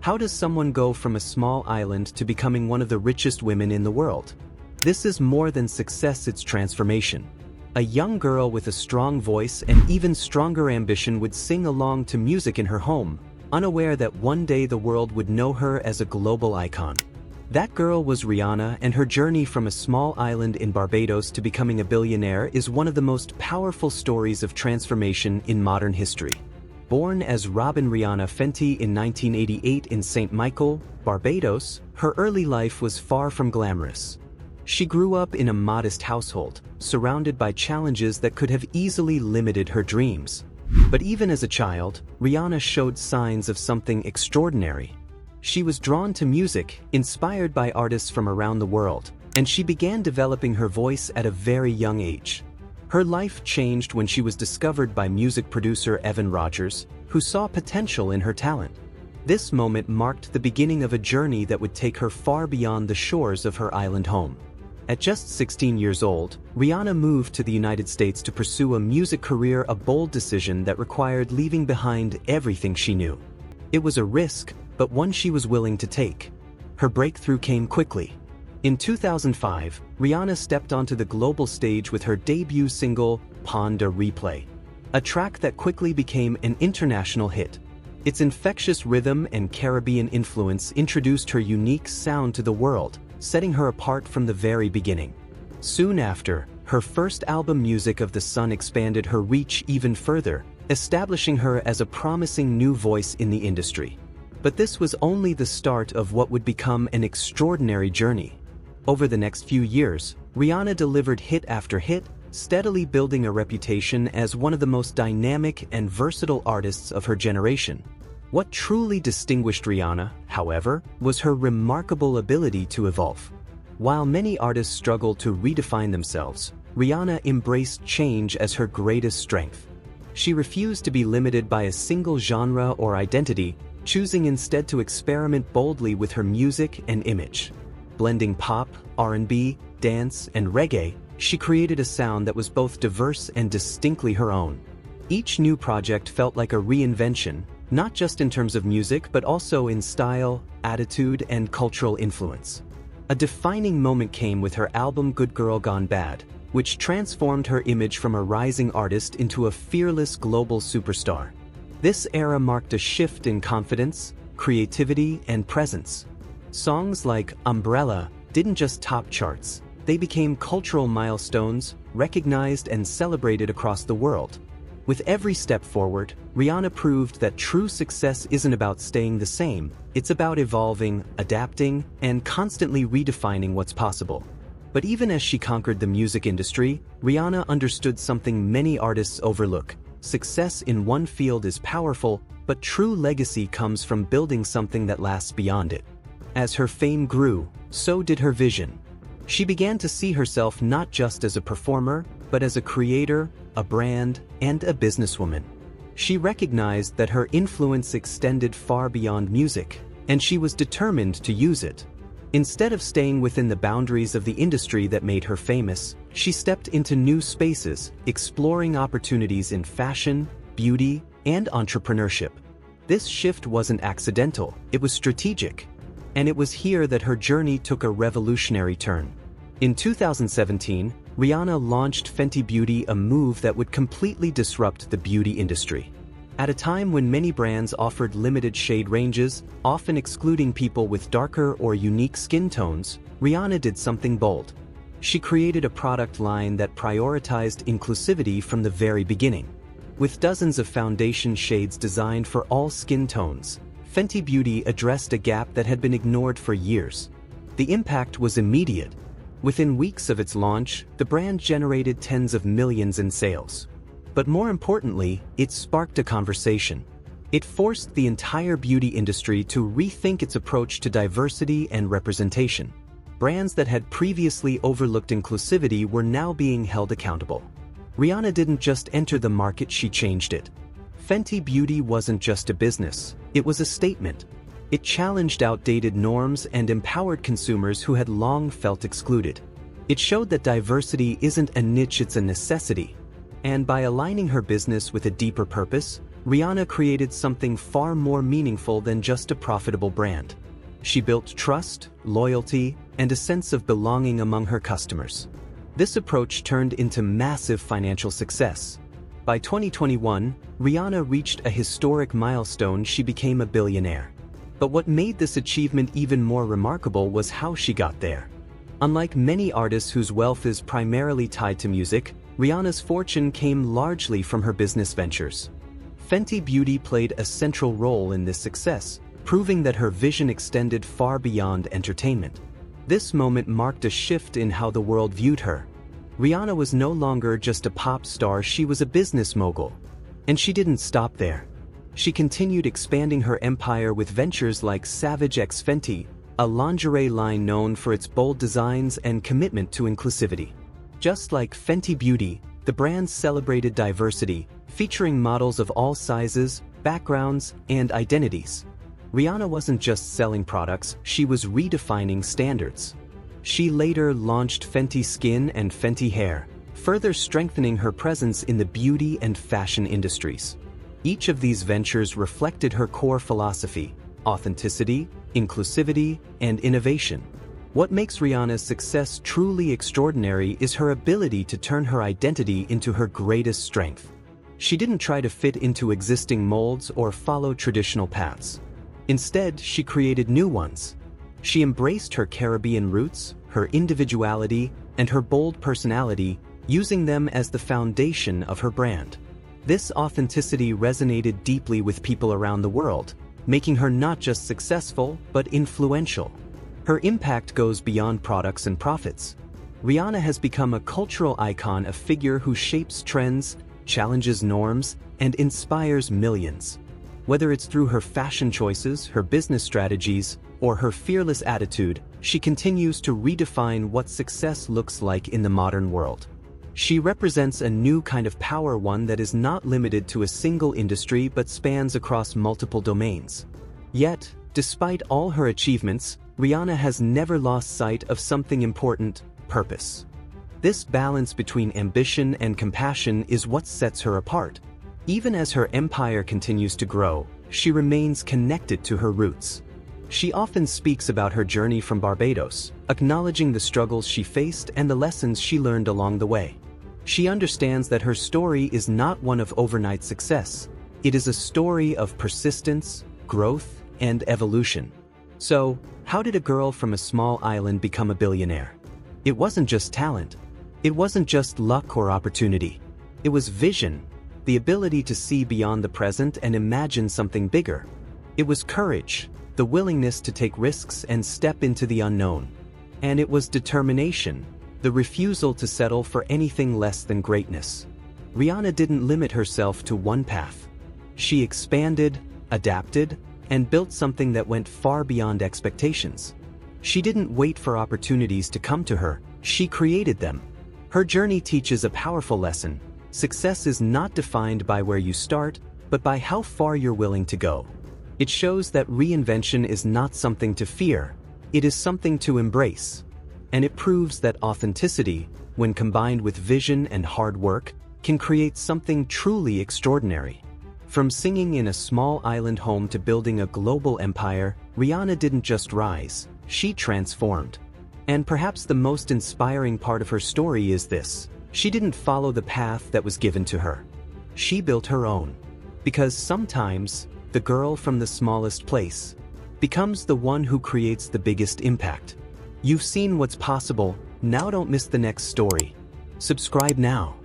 How does someone go from a small island to becoming one of the richest women in the world? This is more than success, it's transformation. A young girl with a strong voice and even stronger ambition would sing along to music in her home, unaware that one day the world would know her as a global icon. That girl was Rihanna, and her journey from a small island in Barbados to becoming a billionaire is one of the most powerful stories of transformation in modern history. Born as Robin Rihanna Fenty in 1988 in St. Michael, Barbados, her early life was far from glamorous. She grew up in a modest household, surrounded by challenges that could have easily limited her dreams. But even as a child, Rihanna showed signs of something extraordinary. She was drawn to music, inspired by artists from around the world, and she began developing her voice at a very young age. Her life changed when she was discovered by music producer Evan Rogers, who saw potential in her talent. This moment marked the beginning of a journey that would take her far beyond the shores of her island home. At just 16 years old, Rihanna moved to the United States to pursue a music career, a bold decision that required leaving behind everything she knew. It was a risk, but one she was willing to take. Her breakthrough came quickly. In 2005, Rihanna stepped onto the global stage with her debut single, Pon de Replay, a track that quickly became an international hit. Its infectious rhythm and Caribbean influence introduced her unique sound to the world, setting her apart from the very beginning. Soon after, her first album, Music of the Sun, expanded her reach even further, establishing her as a promising new voice in the industry. But this was only the start of what would become an extraordinary journey. Over the next few years, Rihanna delivered hit after hit, steadily building a reputation as one of the most dynamic and versatile artists of her generation. What truly distinguished Rihanna, however, was her remarkable ability to evolve. While many artists struggle to redefine themselves, Rihanna embraced change as her greatest strength. She refused to be limited by a single genre or identity, choosing instead to experiment boldly with her music and image. Blending pop, R&B, dance, and reggae, she created a sound that was both diverse and distinctly her own. Each new project felt like a reinvention, not just in terms of music but also in style, attitude, and cultural influence. A defining moment came with her album Good Girl Gone Bad, which transformed her image from a rising artist into a fearless global superstar. This era marked a shift in confidence, creativity, and presence. Songs like Umbrella didn't just top charts, they became cultural milestones, recognized and celebrated across the world. With every step forward, Rihanna proved that true success isn't about staying the same, it's about evolving, adapting, and constantly redefining what's possible. But even as she conquered the music industry, Rihanna understood something many artists overlook. Success in one field is powerful, but true legacy comes from building something that lasts beyond it. As her fame grew, so did her vision. She began to see herself not just as a performer, but as a creator, a brand, and a businesswoman. She recognized that her influence extended far beyond music, and she was determined to use it. Instead of staying within the boundaries of the industry that made her famous, she stepped into new spaces, exploring opportunities in fashion, beauty, and entrepreneurship. This shift wasn't accidental, it was strategic. And it was here that her journey took a revolutionary turn. In 2017, Rihanna launched Fenty Beauty, a move that would completely disrupt the beauty industry. At a time when many brands offered limited shade ranges, often excluding people with darker or unique skin tones, Rihanna did something bold. She created a product line that prioritized inclusivity from the very beginning. With dozens of foundation shades designed for all skin tones, Fenty Beauty addressed a gap that had been ignored for years. The impact was immediate. Within weeks of its launch, the brand generated tens of millions in sales. But more importantly, it sparked a conversation. It forced the entire beauty industry to rethink its approach to diversity and representation. Brands that had previously overlooked inclusivity were now being held accountable. Rihanna didn't just enter the market, she changed it. Fenty Beauty wasn't just a business, it was a statement. It challenged outdated norms and empowered consumers who had long felt excluded. It showed that diversity isn't a niche, it's a necessity. And by aligning her business with a deeper purpose, Rihanna created something far more meaningful than just a profitable brand. She built trust, loyalty, and a sense of belonging among her customers. This approach turned into massive financial success. By 2021, Rihanna reached a historic milestone. She became a billionaire. But what made this achievement even more remarkable was how she got there. Unlike many artists whose wealth is primarily tied to music, Rihanna's fortune came largely from her business ventures. Fenty Beauty played a central role in this success, proving that her vision extended far beyond entertainment. This moment marked a shift in how the world viewed her. Rihanna was no longer just a pop star, she was a business mogul. And she didn't stop there. She continued expanding her empire with ventures like Savage x Fenty, a lingerie line known for its bold designs and commitment to inclusivity. Just like Fenty Beauty, the brand celebrated diversity, featuring models of all sizes, backgrounds, and identities. Rihanna wasn't just selling products, she was redefining standards. She later launched Fenty Skin and Fenty Hair, further strengthening her presence in the beauty and fashion industries. Each of these ventures reflected her core philosophy: authenticity, inclusivity, and innovation. What makes Rihanna's success truly extraordinary is her ability to turn her identity into her greatest strength. She didn't try to fit into existing molds or follow traditional paths. Instead, she created new ones. She embraced her Caribbean roots, her individuality, and her bold personality, using them as the foundation of her brand. This authenticity resonated deeply with people around the world, making her not just successful, but influential. Her impact goes beyond products and profits. Rihanna has become a cultural icon, a figure who shapes trends, challenges norms, and inspires millions. Whether it's through her fashion choices, her business strategies, or her fearless attitude, she continues to redefine what success looks like in the modern world. She represents a new kind of power, one that is not limited to a single industry but spans across multiple domains. Yet, despite all her achievements, Rihanna has never lost sight of something important: purpose. This balance between ambition and compassion is what sets her apart. Even as her empire continues to grow, she remains connected to her roots. She often speaks about her journey from Barbados, acknowledging the struggles she faced and the lessons she learned along the way. She understands that her story is not one of overnight success. It is a story of persistence, growth, and evolution. So, how did a girl from a small island become a billionaire? It wasn't just talent. It wasn't just luck or opportunity. It was vision, the ability to see beyond the present and imagine something bigger. It was courage, the willingness to take risks and step into the unknown. And it was determination, the refusal to settle for anything less than greatness. Rihanna didn't limit herself to one path. She expanded, adapted, and built something that went far beyond expectations. She didn't wait for opportunities to come to her, she created them. Her journey teaches a powerful lesson: success is not defined by where you start, but by how far you're willing to go. It shows that reinvention is not something to fear, it is something to embrace. And it proves that authenticity, when combined with vision and hard work, can create something truly extraordinary. From singing in a small island home to building a global empire, Rihanna didn't just rise, she transformed. And perhaps the most inspiring part of her story is this: she didn't follow the path that was given to her. She built her own. Because sometimes, the girl from the smallest place becomes the one who creates the biggest impact. You've seen what's possible, now don't miss the next story. Subscribe now.